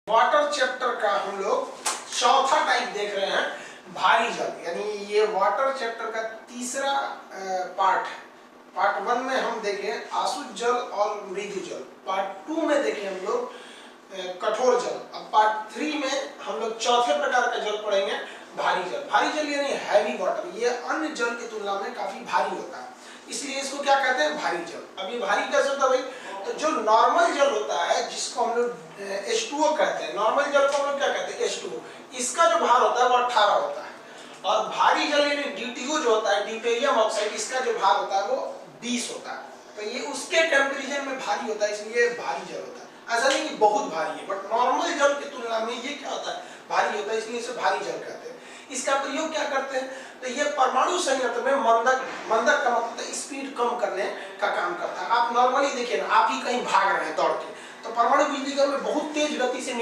Water chapter का हम लोग चौथा टाइप देख रहे हैं, भारी जल। यानी ये वाटर चैप्टर का तीसरा पार्ट है। पार्ट 1 में हम देखें आसुत जल और मृदु जल, पार्ट 2 में देखें हम लोग कठोर जल। अब पार्ट 3 में हम लोग चौथे प्रकार का जल पढ़ेंगे, भारी जल। भारी जल यानी हैवी वाटर, ये अन्य जल की तुलना में काफी भारी होता है, इसलिए इसको क्या कहते हैं, भारी जल। अब ये भारी कैसे होता है भाई, तो जो नॉर्मल जल होता है जिसको हम लोग H2O कहते हैं, नॉर्मल जल को हम लोग क्या कहते हैं, H2O, इसका जो भार होता है वो 18 होता है। और भारी जल यानी DTO जो होता है, ड्यूटेरियम ऑक्साइड, इसका जो भार होता है वो 20 होता है। तो ये उसके टेम्परेचर में भारी होता है, इसलिए भारी जल होता है। ऐसा नहीं कि बहुत भारी है, बट नॉर्मल जल की तुलना में ये क्या होता है, भारी होता है, इसलिए इसे भारी जल कहते हैं। इसका प्रयोग क्या करते हैं, तो ये परमाणु संयंत्र में मंदक का मतलब स्पीड कम करने का काम करता है। आप नॉर्मली देखिए ना, आप ही कहीं भाग रहे हैं दौड़ के, तो परमाणु बिजली घर में बहुत तेज गति से